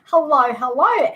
Hello,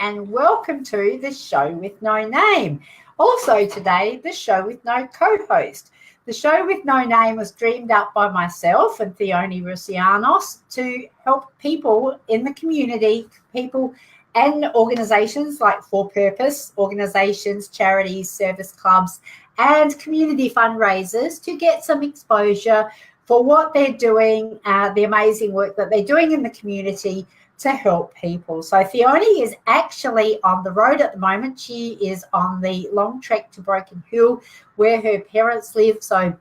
and welcome to the show with no name. Also today, the show with no co-host. The show with no name was dreamed up by myself and Theone Rusianos to help people in the community, people and organisations like for-purpose organisations, charities, service clubs, and community fundraisers to get some exposure for what they're doing, the amazing work that they're doing in the community to help people. So Theone is actually on the road at the moment. She is on the long trek to Broken Hill where her parents live. So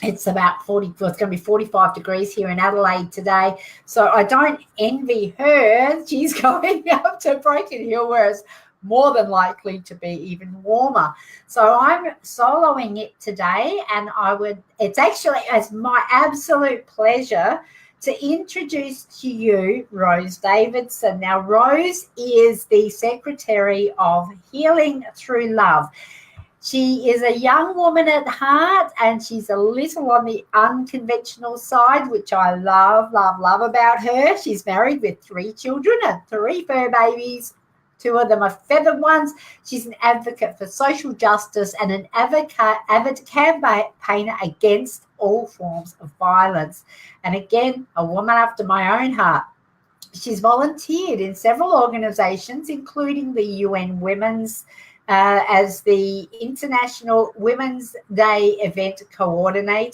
it's about 40, well, it's going to be 45 degrees here in Adelaide today. So I don't envy her. She's going up to Broken Hill where it's more than likely to be even warmer. So I'm soloing it today, and it's actually as my absolute pleasure to introduce to you Rose Davidson. Now, Rose is the Secretary of Healing Through Love. She is a young woman at heart, and she's a little on the unconventional side, which I love about her. She's married with 3 children and 3 fur babies. 2 of them are feathered ones. She's an advocate for social justice and an avid campaigner against all forms of violence. And again, a woman after my own heart. She's volunteered in several organisations, including the UN Women's as the International Women's Day event co-event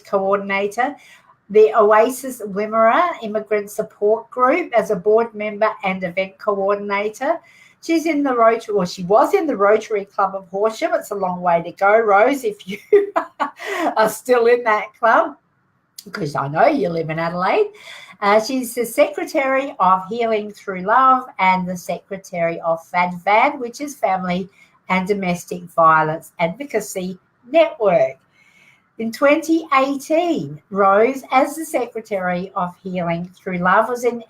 coordinator, the Oasis Wimmera Immigrant Support Group as a board member and event coordinator. She's in the Rotary, or she was in the Rotary Club of Horsham. It's a long way to go, Rose, if you are still in that club, because I know you live in Adelaide. She's the Secretary of Healing Through Love and the Secretary of FADVAN, which is Family and Domestic Violence Advocacy Network. In 2018, Rose, as the Secretary of Healing Through Love, was an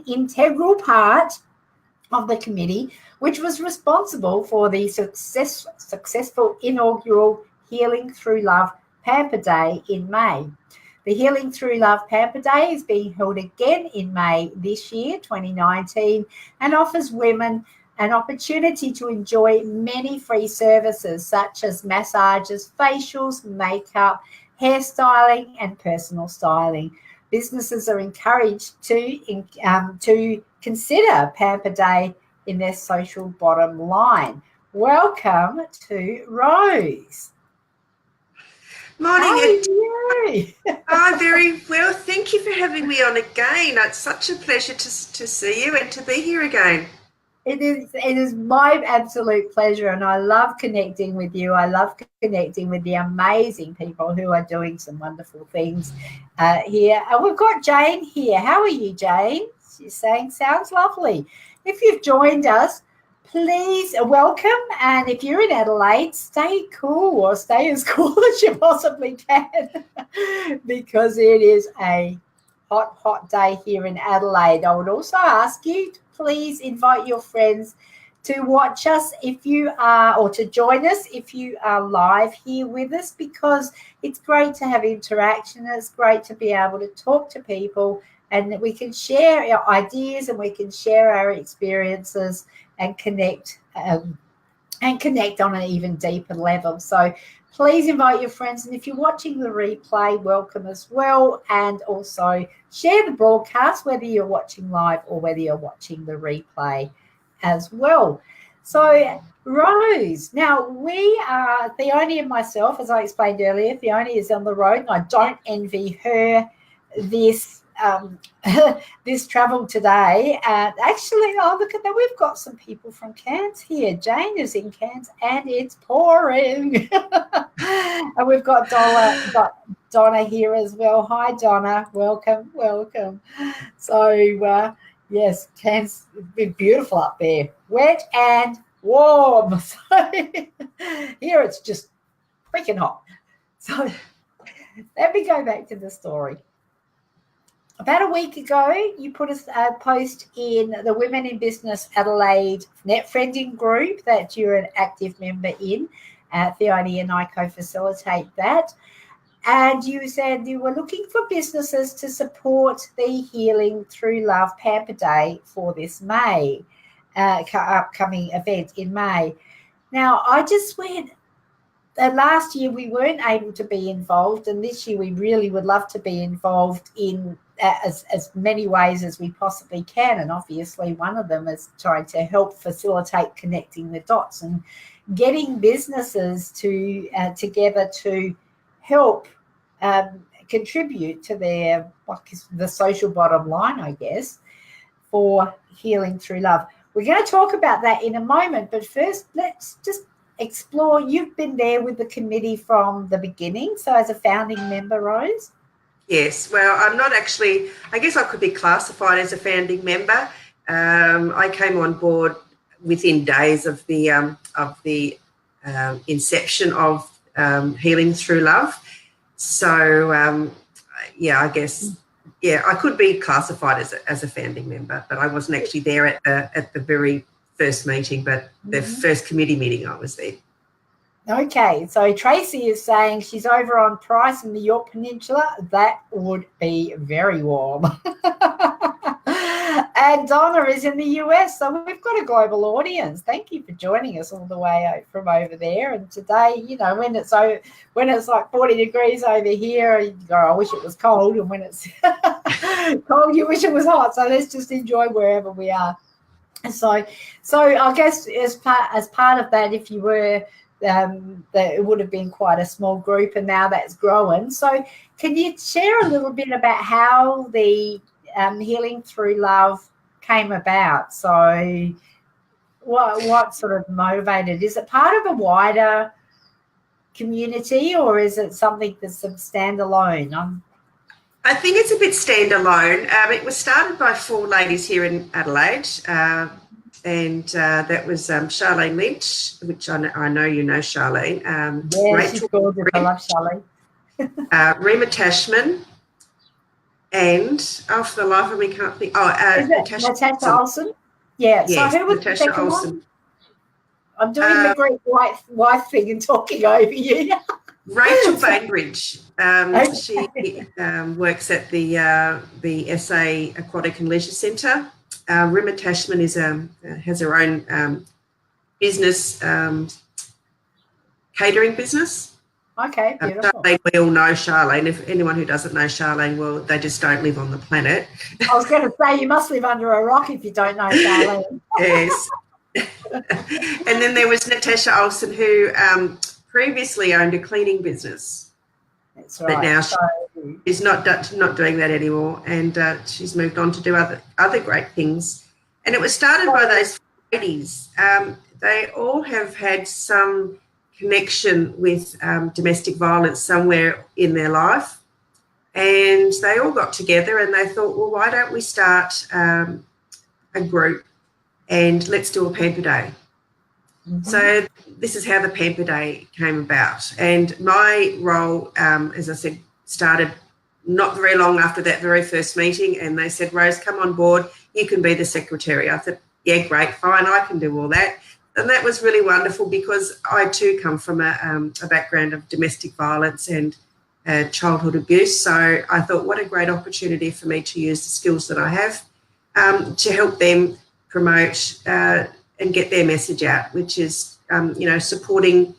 integral part of the committee, which was responsible for the successful inaugural Healing Through Love Pamper Day in May. The Healing Through Love Pamper Day is being held again in May this year, 2019, and offers women an opportunity to enjoy many free services such as massages, facials, makeup, hairstyling, and personal styling. Businesses are encouraged to consider Pamper Day in their social bottom line. Welcome to Rose. Morning. How are you? Oh, very well. Thank you for having me on again. It's such a pleasure to see you and to be here again. It is my absolute pleasure, and I love connecting with you. I love connecting with the amazing people who are doing some wonderful things here. And we've got Jane here. How are you, Jane? She's saying, sounds lovely. If you've joined us, please welcome. And if you're in Adelaide, stay cool, or stay as cool as you possibly can, because it is a hot day here in Adelaide. I would also ask you to please invite your friends to watch us if you are, or to join us if you are live here with us, because it's great to have interaction. It's great to be able to talk to people, and that we can share our ideas and we can share our experiences and connect on an even deeper level. So please invite your friends, and if you're watching the replay, welcome as well, and also share the broadcast, whether you're watching live or whether you're watching the replay as well. So Rose, now we are, Theone and myself, as I explained earlier, Theone is on the road, and I don't envy her this this travel today. And actually, oh, look at that, we've got some people from Cairns here. Jane is in Cairns and it's pouring. And we've got Donna here as well. Hi, Donna. Welcome. So yes, Cairns has been beautiful up there, wet and warm. So here it's just freaking hot. So let me go back to the story. About a week ago, you put a post in the Women in Business Adelaide net friending group that you're an active member in. Theone and I co-facilitate that. And you said you were looking for businesses to support the Healing Through Love Pamper Day for this May, upcoming event in May. Now, I just went, last year we weren't able to be involved, and this year we really would love to be involved in as many ways as we possibly can. And obviously one of them is trying to help facilitate connecting the dots and getting businesses to together to help contribute to their, the social bottom line, I guess, for Healing Through Love. We're going to talk about that in a moment, but first let's just explore. You've been there with the committee from the beginning, so as a founding member, Rose. Yes, well, I'm not actually, I guess I could be classified as a founding member. I came on board within days of the inception of Healing Through Love. So, I guess, I could be classified as a founding member, but I wasn't actually there at the very first meeting, but the first committee meeting I was there. Okay, so Tracy is saying she's over on Price in the York Peninsula. That would be very warm. And Donna is in the US, so we've got a global audience. Thank you for joining us all the way from over there. And today, you know, when it's like 40 degrees over here, you go, I wish it was cold. And when it's cold, you wish it was hot. So let's just enjoy wherever we are. So I guess as part of that, if you were, that it would have been quite a small group, and now that's growing. So can you share a little bit about how the Healing Through Love came about? So what sort of motivated? Is it part of a wider community, or is it something that's standalone? I think it's a bit standalone. It was started by 4 ladies here in Adelaide, and that was Charlene Lynch, which I know you know Charlene. She's gorgeous. I love Charlene. Rima Tashman, and for the life of me can't think. Natasha Olsen. Yeah. Yes, so who was Natasha the second Olsen. one? I'm doing the Greek wife thing and talking over you. Rachel Bainbridge. She works at the SA Aquatic and Leisure Centre. Rima Tashman has her own business, catering business. Okay, beautiful. Charlene, we all know Charlene. If anyone who doesn't know Charlene, well, they just don't live on the planet. I was going to say, you must live under a rock if you don't know Charlene. Yes. And then there was Natasha Olsen, who previously owned a cleaning business. That's right. But now she's not doing that anymore, and she's moved on to do other great things. And it was started by those ladies. They all have had some connection with domestic violence somewhere in their life, and they all got together and they thought, well, why don't we start a group and let's do a Pamper Day. So this is how the Pamper Day came about. And my role, as I said, started not very long after that very first meeting, and they said, Rose, come on board, you can be the secretary. I thought, yeah, great, fine, I can do all that. And that was really wonderful because I too come from a background of domestic violence and childhood abuse. So I thought, what a great opportunity for me to use the skills that I have to help them promote and get their message out, which is, supporting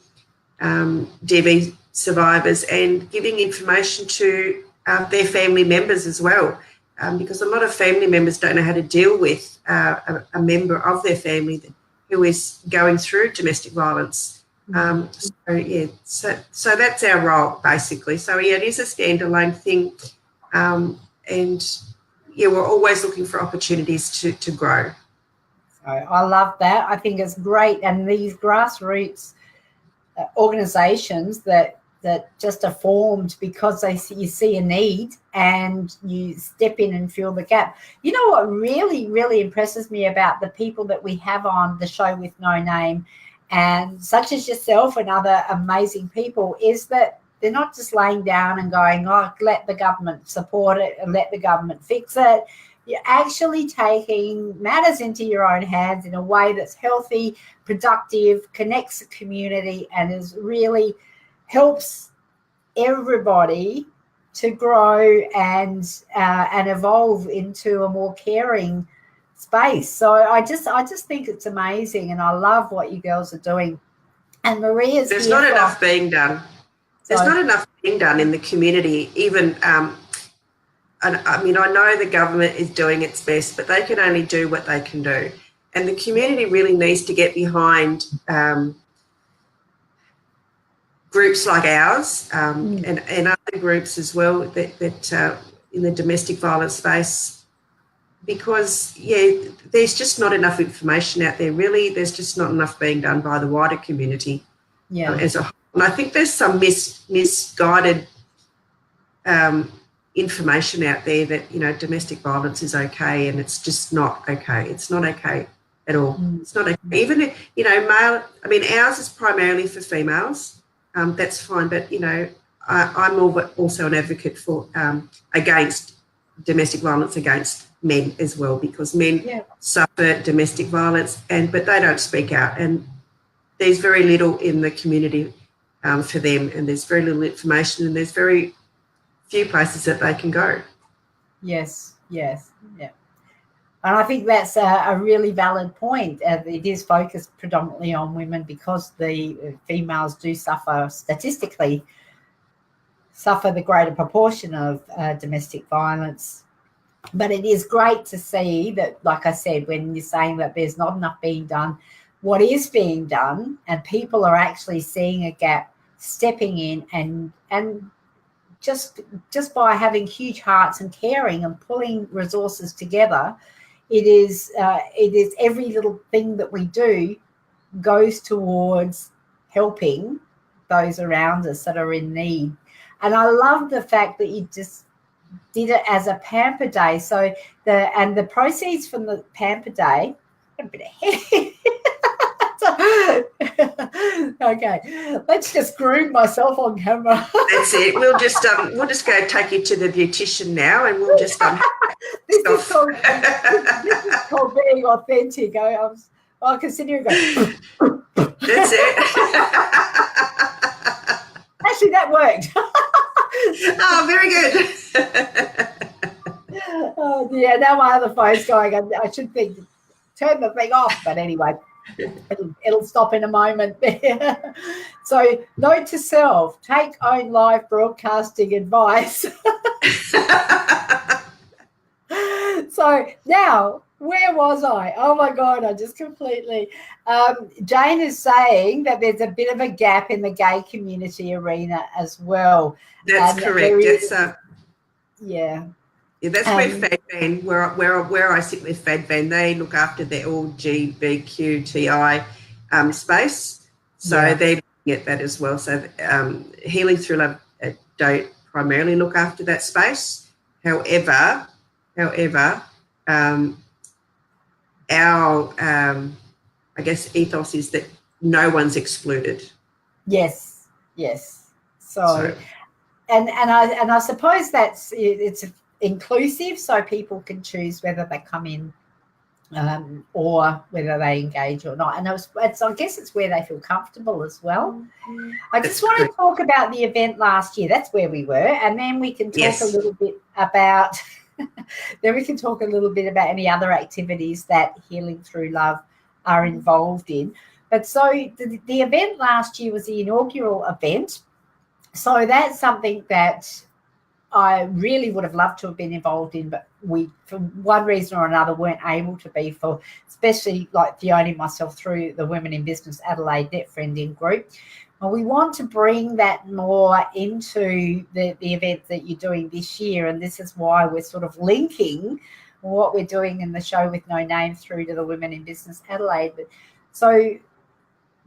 DV survivors and giving information to their family members as well, because a lot of family members don't know how to deal with a member of their family who is going through domestic violence. So that's our role, basically. So, it is a standalone thing, we're always looking for opportunities to grow. So I love that. I think it's great. And these grassroots organisations that just are formed because you see a need and you step in and fill the gap. You know what really, really impresses me about the people that we have on the show with no name, and such as yourself and other amazing people, is that they're not just laying down and going, oh, let the government support it and let the government fix it. You're actually taking matters into your own hands in a way that's healthy, productive, connects the community, and is really helps everybody to grow and evolve into a more caring space. So I just think it's amazing, and I love what you girls are doing. And Maria's There's not enough being done. There's not enough being done in the community, even and I mean, I know the government is doing its best, but they can only do what they can do. And the community really needs to get behind groups like ours and other groups as well that in the domestic violence space, because, there's just not enough information out there, really. There's just not enough being done by the wider community as a whole. And I think there's some misguided information out there that, domestic violence is okay, and it's just not okay. It's not okay at all. It's not okay. Even, male, I mean, ours is primarily for females. That's fine. But, I'm also an advocate for against domestic violence against men as well, because men suffer domestic violence, but they don't speak out. And there's very little in the community for them, and there's very little information, and there's very few places that they can go. Yes. And I think that's a really valid point. It is focused predominantly on women because the females do statistically suffer the greater proportion of domestic violence. But it is great to see that, like I said, when you're saying that there's not enough being done, what is being done, and people are actually seeing a gap, stepping in and just by having huge hearts and caring and pulling resources together, it is every little thing that we do goes towards helping those around us that are in need. And I love the fact that you just did it as a Pamper Day. So the proceeds from the Pamper Day, a bit ahead. Okay, let's just groom myself on camera. That's it. We'll just go take you to the beautician now, and we'll just this is called being authentic. I consider it go. That's it. Actually, that worked. Oh, very good. Oh yeah, now my other phone's going. I should turn the thing off, but anyway. It'll stop in a moment. So, note to self: take own live broadcasting advice. So now, where was I? Oh my God, I just completely. Jane is saying that there's a bit of a gap in the gay community arena as well. That's correct. Yeah. Yeah, that's where FADVAN, where I sit with FADVAN, they look after the LGBTQTI space. So they're looking at that as well. So Healing Through Love don't primarily look after that space. However, our I guess ethos is that no one's excluded. Yes. So and I suppose it's inclusive, so people can choose whether they come in or whether they engage or not. And I guess it's where they feel comfortable as well. I just want to talk about the event last year. That's where we were, and then we can talk a little bit about. Then we can talk a little bit about any other activities that Healing Through Love are involved in. But so the event last year was the inaugural event. So that's something that I really would have loved to have been involved in, but we, for one reason or another, weren't able to be, for especially like Fiona and myself through the Women in Business Adelaide Net Friending group. Well, we want to bring that more into the event that you're doing this year, and this is why we're sort of linking what we're doing in the show with no name through to the Women in Business Adelaide. But so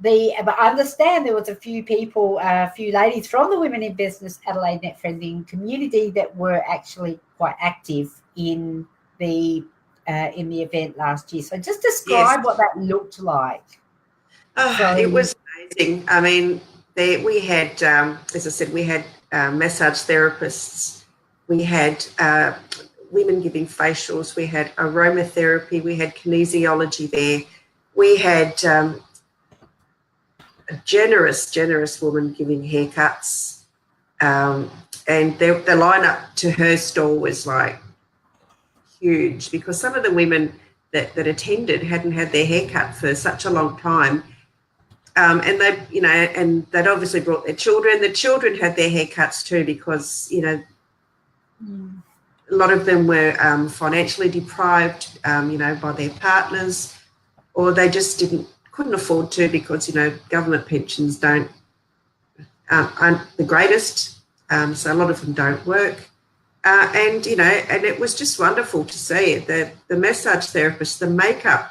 but I understand there was a few people, a few ladies from the Women in Business Adelaide Net Friending community that were actually quite active in the event last year. So just describe what that looked like. It was amazing. I mean, we had, as I said, we had massage therapists, we had women giving facials, we had aromatherapy, we had kinesiology there, we had a generous woman giving haircuts. and the lineup to her stall was like huge, because some of the women that attended hadn't had their hair cut for such a long time. And they, and they'd obviously brought their children. The children had their haircuts too, because, a lot of them were financially deprived, by their partners, or they just couldn't afford to, because, government pensions aren't the greatest. So a lot of them don't work. And it was just wonderful to see it. The massage therapist, the makeup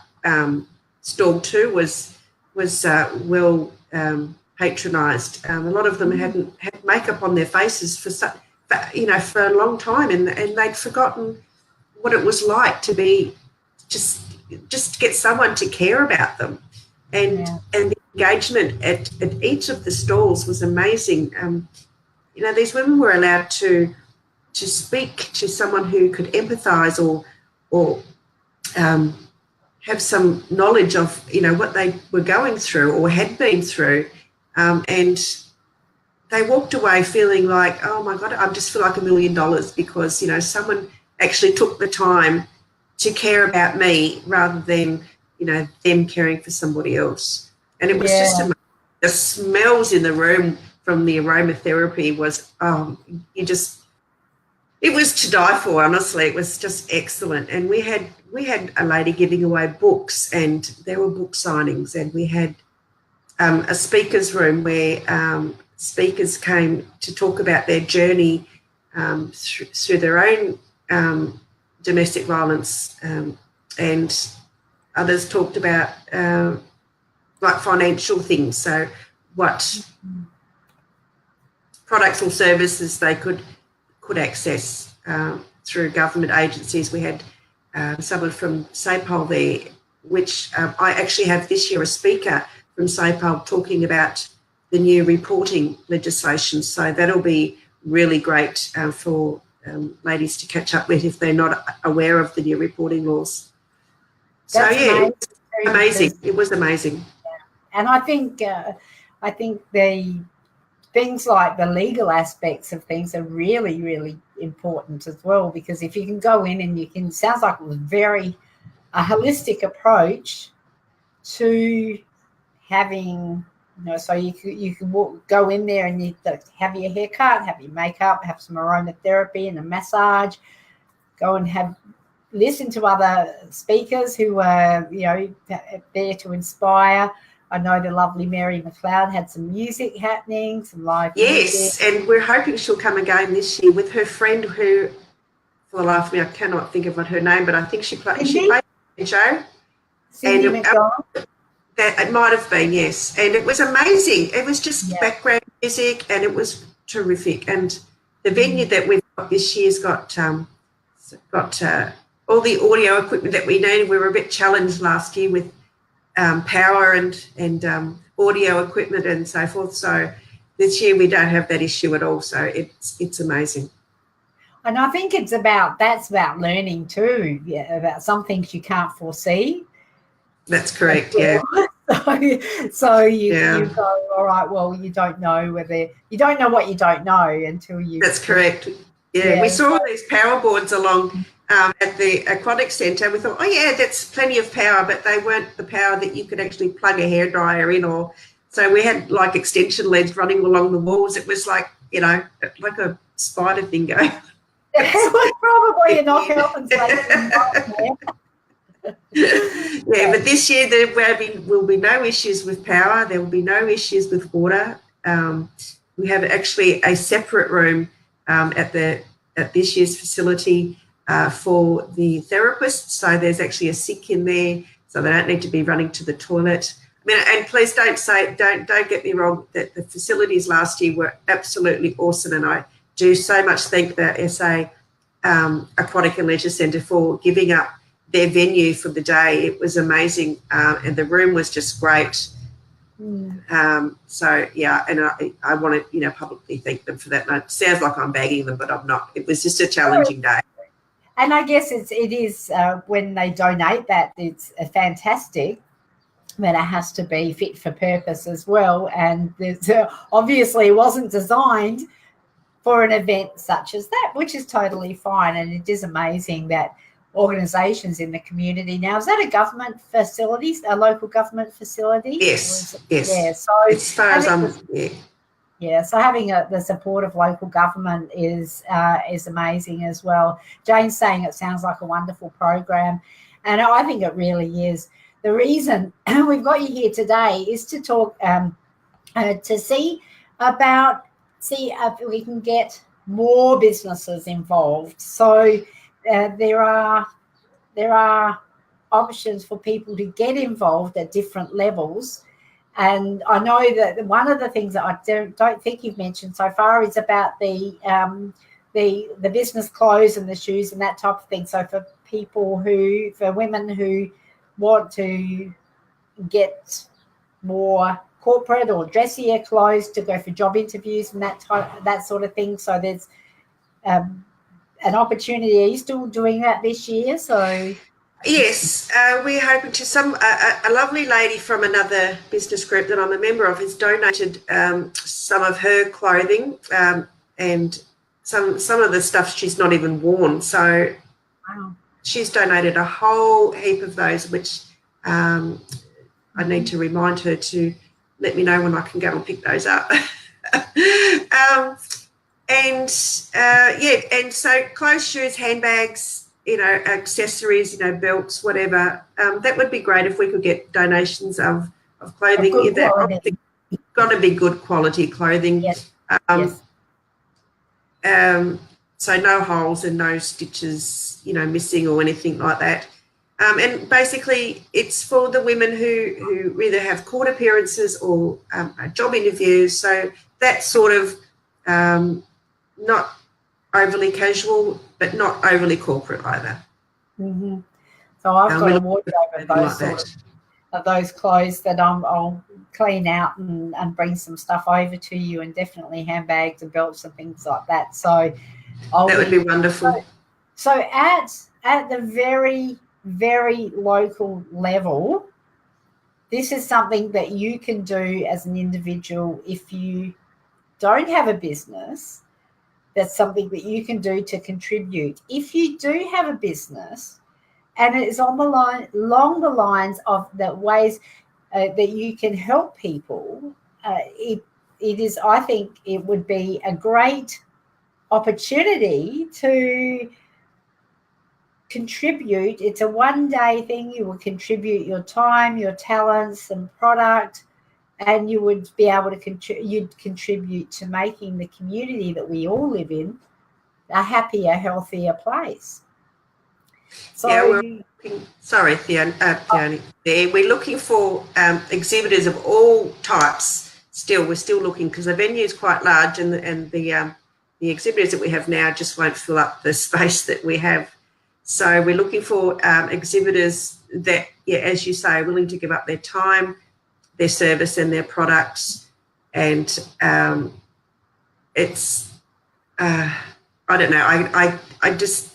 stall too was well patronised. A lot of them hadn't had makeup on their faces for a long time, and they'd forgotten what it was like to be just get someone to care about them, and the engagement at each of the stalls was amazing. These women were allowed to speak to someone who could empathise or have some knowledge of, what they were going through or had been through. And they walked away feeling like, oh, my God, I just feel like $1 million, because, someone actually took the time to care about me rather than, them caring for somebody else. And it was just amazing. The smells in the room from the aromatherapy was, it was to die for, honestly. It was just excellent. And we had a lady giving away books, and there were book signings, and we had a speakers room where speakers came to talk about their journey through their own domestic violence, and others talked about like financial things, so what products or services they could access through government agencies. We had someone from SAPOL there, which I actually have this year a speaker from SAPOL talking about the new reporting legislation. So that'll be really great for ladies to catch up with if they're not aware of the new reporting laws. That's amazing. It was amazing. And I think the things like the legal aspects of things are really, really important as well, because if you can go in and sounds like it was a holistic approach to having, so you can go in there and you have your hair cut, have your makeup, have some aromatherapy and a massage, go and listen to other speakers who are, there to inspire. I know the lovely Mary McLeod had some music happening, some live music. And we're hoping she'll come again this year with her friend who, for the life of me, I cannot think of what her name, but I think she played Joe. Cindy McDonald. It might have been, yes. And it was amazing. It was just background music, and it was terrific. And the venue that we've got this year's got all the audio equipment that we needed. We were a bit challenged last year with power and audio equipment and so forth. So this year we don't have that issue at all. So it's amazing. And I think that's about learning too, about some things you can't foresee. That's correct, yeah. So you go, all right, well, you don't know what you don't know until you. That's correct. Yeah, we saw these power boards along at the aquatic centre. We thought, that's plenty of power, but they weren't the power that you could actually plug a hairdryer in, so we had like extension leads running along the walls. It was like, like a spider thing going. It was probably a knockout and safety. But this year there will be no issues with power. There will be no issues with water. We have actually a separate room at this year's facility for the therapists. So there's actually a sink in there, so they don't need to be running to the toilet. I mean, and please don't get me wrong, that the facilities last year were absolutely awesome, and I do so much thank the SA Aquatic and Leisure Centre for giving up their venue for the day. It was amazing, and the room was just great. And I want to publicly thank them for that. And it sounds like I'm bagging them, but I'm not. It was just a challenging day. And I guess it is when they donate that, it's fantastic, but it has to be fit for purpose as well. And obviously it wasn't designed for an event such as that, which is totally fine. And it is amazing that organisations in the community now, is that a government facility, a local government facility? Yes, yes. Yeah, so as far as so having the support of local government is amazing as well. Jane's saying it sounds like a wonderful program, and I think it really is. The reason we've got you here today is to talk to see if we can get more businesses involved. So there are options for people to get involved at different levels. And I know that one of the things that I don't think you've mentioned so far is about the business clothes and the shoes and that type of thing. So for women who want to get more corporate or dressier clothes to go for job interviews and that sort of thing. So there's an opportunity. Are you still doing that this year? So yes, we're hoping to. A lovely lady from another business group that I'm a member of has donated some of her clothing and some of the stuff she's not even worn. So wow. She's donated a whole heap of those, which I need to remind her to let me know when I can go and pick those up. And so clothes, shoes, handbags, accessories, belts, whatever. That would be great if we could get donations of clothing. Got to be good quality clothing. Yes. So no holes and no stitches, missing or anything like that. And basically it's for the women who either have court appearances or job interviews. So that's sort of not overly casual, but not overly corporate either. Mm-hmm. So I've got a wardrobe of those clothes that I'll clean out and bring some stuff over to you, and definitely handbags and belts and things like that. So that would be wonderful. So at the very, very local level, this is something that you can do as an individual. If you don't have a business, that's something that you can do to contribute. If you do have a business and it is along the lines of the ways that you can help people, it is, I think it would be a great opportunity to contribute. It's a one-day thing. You will contribute your time, your talents and product, and you would be able to you'd contribute to making the community that we all live in a happier, healthier place. So sorry, Theoni. We're looking for exhibitors of all types. We're still looking, because the venue is quite large, and the exhibitors that we have now just won't fill up the space that we have. So we're looking for exhibitors that, as you say, are willing to give up their time, their service and their products. And it's, I don't know, I just,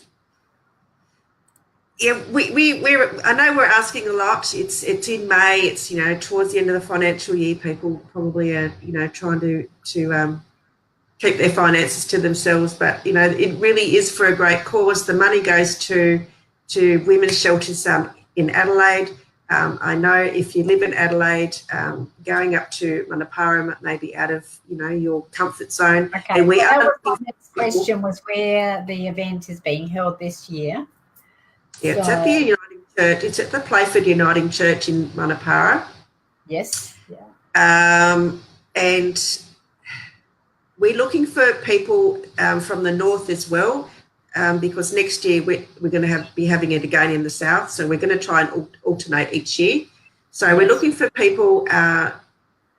I know we're asking a lot. It's in May. It's, towards the end of the financial year. People probably are, trying to keep their finances to themselves, but it really is for a great cause. The money goes to women's shelters in Adelaide. I know if you live in Adelaide, going up to Manapara may be out of your comfort zone. Okay. And my next question was where the event is being held this year. Yeah, it's at the Uniting Church. It's at the Playford Uniting Church in Manapara. Yes. Yeah. And we're looking for people from the north as well, because next year we're going to be having it again in the south. So we're going to try and alternate each year. So we're looking for people,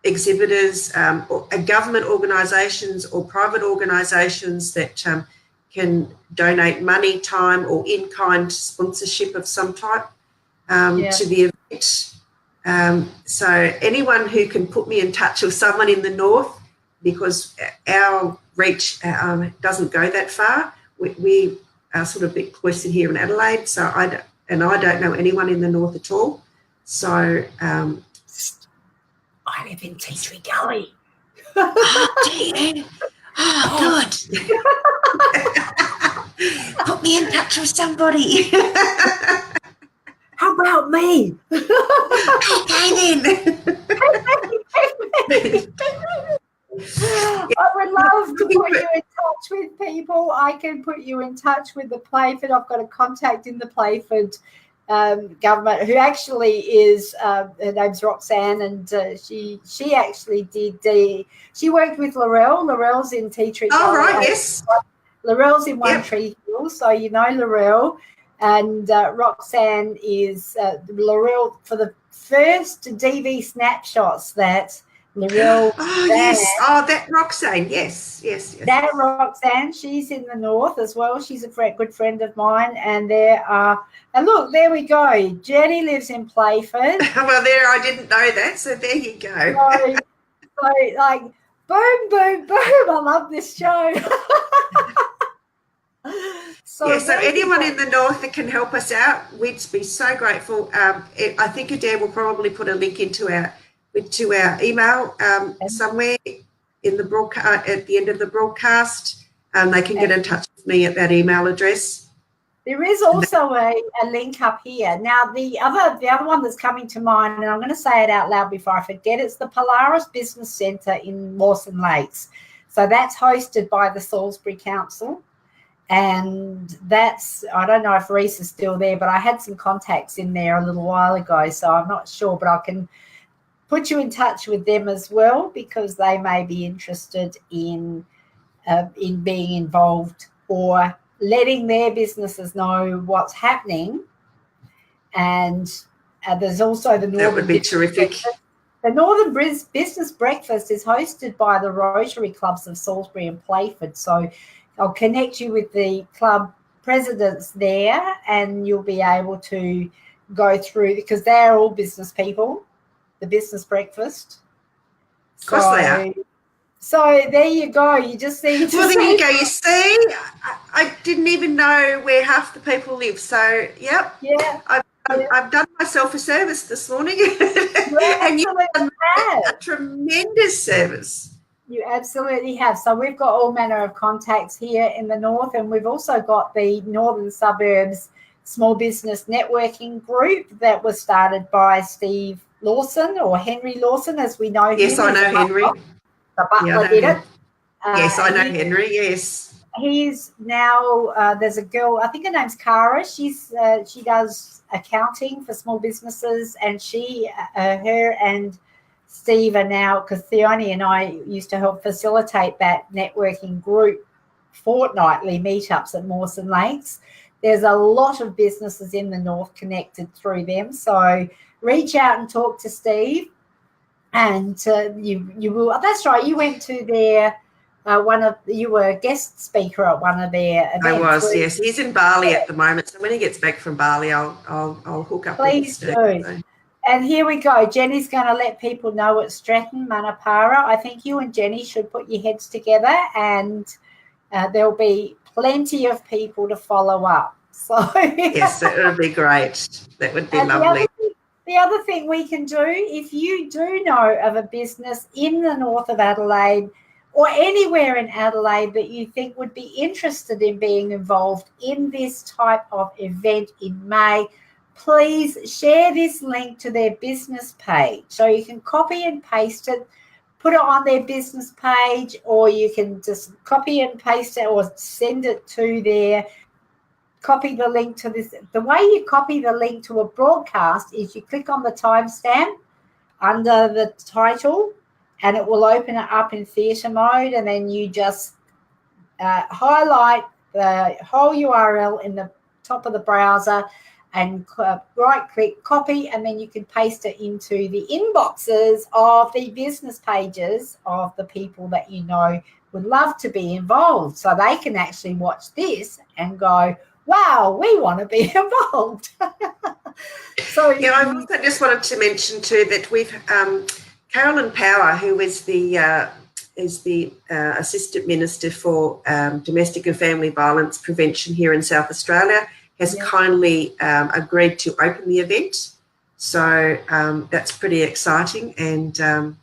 exhibitors, or government organisations or private organisations that can donate money, time, or in-kind sponsorship of some type to the event. So anyone who can put me in touch with someone in the north, because our reach doesn't go that far. We are sort of a bit closer here in Adelaide, so I don't know anyone in the north at all. So I live in Tea Tree Gully. Oh, good. Put me in touch with somebody. How about me? Okay then. I would love to put you in touch with people. I can put you in touch with the Playford. I've got a contact in the Playford government who actually is, her name's Roxanne, and she actually she worked with Laurel. Laurel's in Tea Tree. Oh, right, yes. Laurel's in One Tree Hill, so you know Laurel. And Roxanne is Laurel for the first DV snapshots that Laurel. Oh, yes. Oh, that Roxanne. Yes. That Roxanne, she's in the north as well. She's a good friend of mine. And and look, there we go. Jenny lives in Playford. Well, I didn't know that. So there you go. So like, boom, boom, boom. I love this show. So anyone in the north that can help us out, we'd be so grateful. I think Adair will probably put a link into our email somewhere in the broadcast at the end of the broadcast. They can get in touch with me at that email address. There is also a link up here. Now the other one that's coming to mind, and I'm going to say it out loud before I forget, it's the Polaris Business Centre in Mawson Lakes. So that's hosted by the Salisbury Council. And I don't know if Reese is still there, but I had some contacts in there a little while ago, so I'm not sure, but I can put you in touch with them as well, because they may be interested in being involved or letting their businesses know what's happening. And there's also the Northern. That would be terrific. The Northern Business Breakfast is hosted by the Rotary Clubs of Salisbury and Playford, so I'll connect you with the club presidents there, and you'll be able to go through, because they're all business people, the business breakfast. Of course they are. So there you go. You just need to. Well, there you go. You see, I didn't even know where half the people live. So, yep. Yeah. I've done myself a service this morning. And you've done a tremendous service. You absolutely have. So we've got all manner of contacts here in the north, and we've also got the Northern Suburbs Small Business Networking Group that was started by Steve Lawson, or Henry Lawson, as we know him. Yes, I know Henry. The butler did it. Yes, I know Henry, yes. He's now, there's a girl, I think her name's Cara. She does accounting for small businesses, and her and Steve are now, because Theone and I used to help facilitate that networking group fortnightly meetups at Mawson Lakes. There's a lot of businesses in the north connected through them. So reach out and talk to Steve, and you will. That's right. You went to their you were a guest speaker at one of their events. I was, yes. He's in Bali at the moment, so when he gets back from Bali, I'll hook up. Please with do. So. And here we go. Jenny's going to let people know at Stratton, Manapara. I think you and Jenny should put your heads together, and there'll be plenty of people to follow up. So yes, that would be great. That would be lovely. The other thing we can do, if you do know of a business in the north of Adelaide or anywhere in Adelaide that you think would be interested in being involved in this type of event in May, please share this link to their business page. So you can copy and paste it, put it on their business page, or you can just copy and paste it or send it to copy the link to this. The way you copy the link to a broadcast is you click on the timestamp under the title, and it will open it up in theatre mode, and then you just highlight the whole URL in the top of the browser and right-click copy, and then you can paste it into the inboxes of the business pages of the people that you know would love to be involved, so they can actually watch this and go, wow, we want to be involved. So yeah, I also just wanted to mention too that we've Carolyn Power, who is the Assistant Minister for Domestic and Family Violence Prevention here in South Australia, has kindly agreed to open the event. So that's pretty exciting, and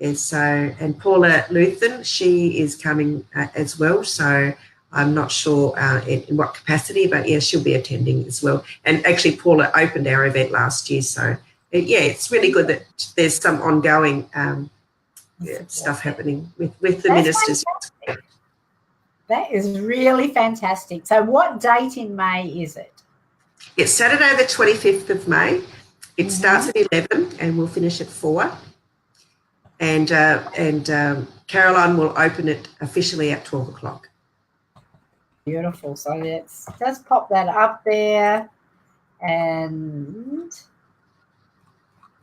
And so, and Paula Luthen, she is coming as well. So I'm not sure in what capacity, but yeah, she'll be attending as well. And actually, Paula opened our event last year. So yeah, it's really good that there's some ongoing stuff happening with the ministers. Fantastic. That is really fantastic. So what date in May is it? It's Saturday the 25th of May. It starts at 11 and we'll finish at 4. And Caroline will open it officially at 12 o'clock. Beautiful. So let's just pop that up there. And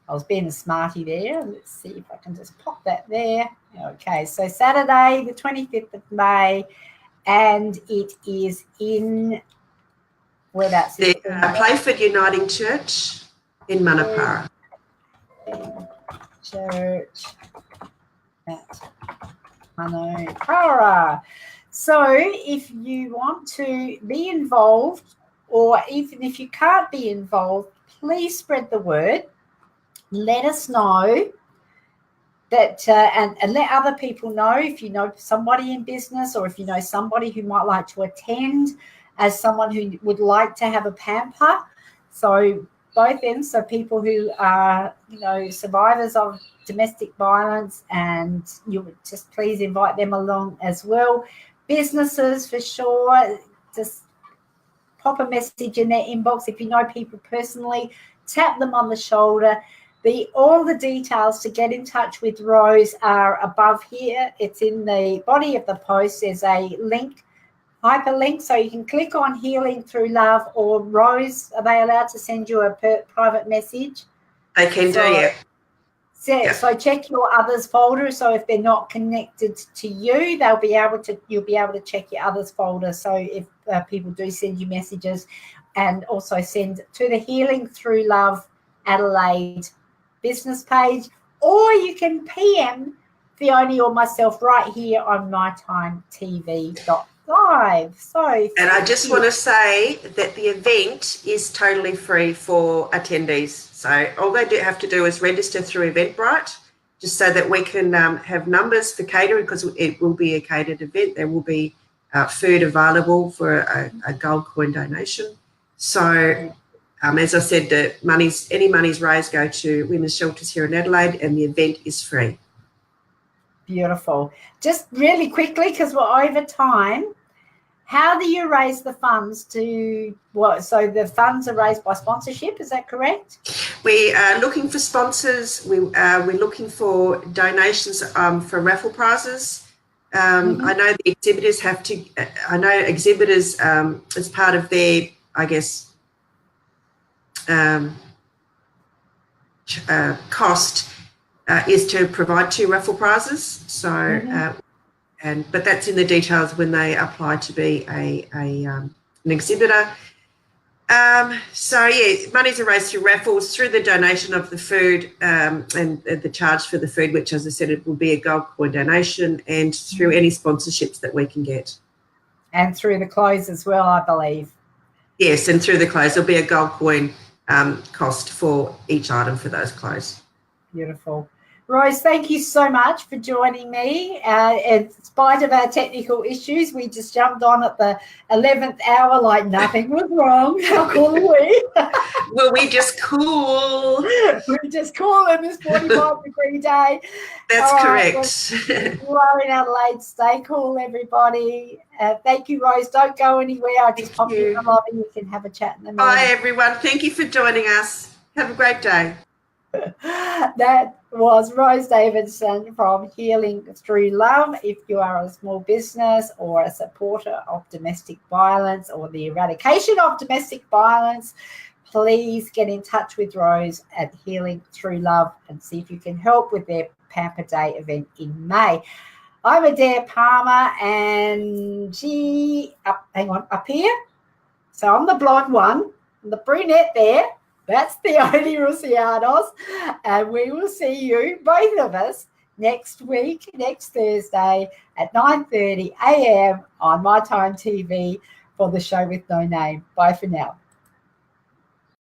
I was being a smarty there. Let's see if I can just pop that there. Okay, so Saturday, the 25th of May, and it is in, where that's the Playford Uniting Church in Manapara. Church at Manapara. So if you want to be involved, or even if you can't be involved, please spread the word. Let us know that, and let other people know if you know somebody in business, or if you know somebody who might like to attend as someone who would like to have a pamper. So both ends, so people who are, survivors of domestic violence, and you would just please invite them along as well. Businesses, for sure, just pop a message in their inbox. If you know people personally, tap them on the shoulder. All the details to get in touch with Rose are above here. It's in the body of the post. There's a link, hyperlink, so you can click on Healing Through Love, or Rose. Are they allowed to send you a private message? They can do, yeah. So check your others folder. So if they're not connected to you, you'll be able to check your others folder. So if people do send you messages, and also send to the Healing Through Love Adelaide business page, or you can PM Fiona or myself right here on mytimetv.live. And I just want to say that the event is totally free for attendees. So all they have to do is register through Eventbrite, just so that we can have numbers for catering, because it will be a catered event. There will be food available for a gold coin donation. So as I said, any monies raised go to women's shelters here in Adelaide, and the event is free. Beautiful. Just really quickly, because we're over time, how do you raise the funds to what? So the funds are raised by sponsorship, is that correct? We are looking for sponsors. We're looking for donations for raffle prizes. I know the exhibitors have to. I know exhibitors, as part of their, I guess, cost is to provide 2 raffle prizes. So, but that's in the details when they apply to be an exhibitor. So yeah, monies are raised through raffles, through the donation of the food, and the charge for the food, which, as I said, it will be a gold coin donation, and through any sponsorships that we can get. And through the clothes as well, I believe. Yes, and through the clothes, there'll be a gold coin cost for each item for those clothes. Beautiful. Rose, thank you so much for joining me. In spite of our technical issues, we just jumped on at the 11th hour like nothing was wrong. How cool are we? Well, we just cool. We're just cool in this 45-degree day. That's correct. You are in Adelaide. Stay cool, everybody. Thank you, Rose. Don't go anywhere. I just pop you in the lobby. You can have a chat in the morning. Bye, everyone. Thank you for joining us. Have a great day. That was Rose Davidson from Healing Through Love. If you are a small business or a supporter of domestic violence or the eradication of domestic violence, please get in touch with Rose at Healing Through Love and see if you can help with their Pamper Day event in May. I'm Adair Palmer, and up here. So I'm the blonde one, and the brunette there. That's Theone Rusianos, and we will see you, both of us, next week, next Thursday at 9:30 a.m. on My Time TV for the show with no name. Bye for now.